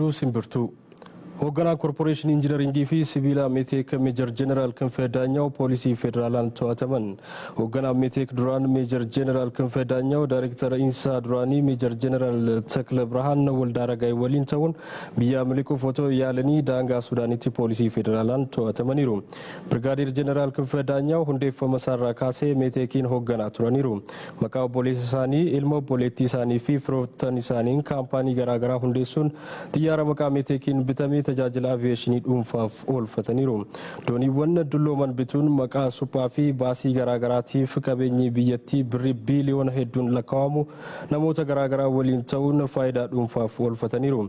Oduu Simbirtuu. Hoogganaa Korporeeshinii Injiinaringii fi Sibiilaa Meeteek Meejar Jeneraal ክንፈ ዳኛው Poolisii Federaalaan to'ataman. Hoogganaa Meeteek duraan Meejar Jeneraal ክንፈ ዳኛው Daayireektara Insaa duraanii Meejar Jeneraal Takla Birhaan Waldaaragaay waliin ta'uun biyya miliquuf otoo yaalanii daangaa Suudaanitti Poolisii Federaalaan to'atamaniiru. Birgaadeer Jeneraal ክንፈ ዳኛው hundeeffama isaarraa kaasee Meeteekiin hoogganaa turaniiru. Maqaa obboleessa isaanii, ilma obboleettii isaanii fi firoottan isaaniin kaampaanii garaagaraa hundeessuun xiyyaara maqaa Meeteekiin bitamee tajaajila aviyeeshinii dhuunfaaf oolfataniiru. Dooniiwwan dullooman bituun maqaa suphaa fi baasii garaagaraatiif qabeenyi biyyattii birrii biiliyoona hedduun lakkaa'amu namoota garaagaraa waliin ta'uun faayidaa dhuunfaaf oolfataniiru.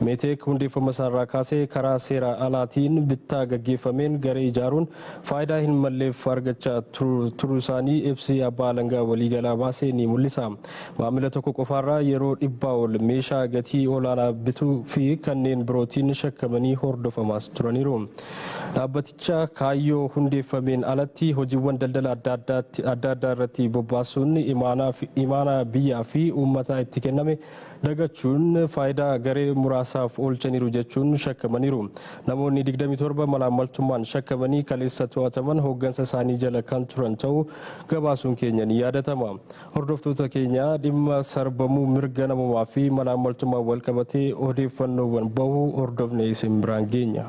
Meeteek hundeeffama isaarraa kaasee karaa seera alaatiin bittaa gaggeeffameen garee ijaaruun faayidaa hin malleef argachaa turuu isaanii ibsi abbaa alangaa waliigalaa baasee ni mul'isa. Maamila tokko qofaarraa yeroo 100 ol meeshaa gatii olaanaa bituu fi kanneen birootiin shakkamanii hordofamaa turaniiru. Dhaabbaticha kaayyoo hundeeffameen alatti hojiiwwan daldala adda addaa irratti bobbaasuun imaanaa biyyaa fi uummataa itti kenname dagachuun faayidaa garee muraasaaf oolchaniiru jechuun shakkamaniiru. Namoonni 27 malaamaltummaan shakkamanii kaleessa to'ataman hooggansa isaanii jala kan turan ta'uu gabaasuun keenya ni yaadatama. Hordoftoota keenya dhimma sarbamuu mirga namummaa fi malaamaltummaa wal qabatee odeeffannoowwan bahuu hordofne isin biraan geenya.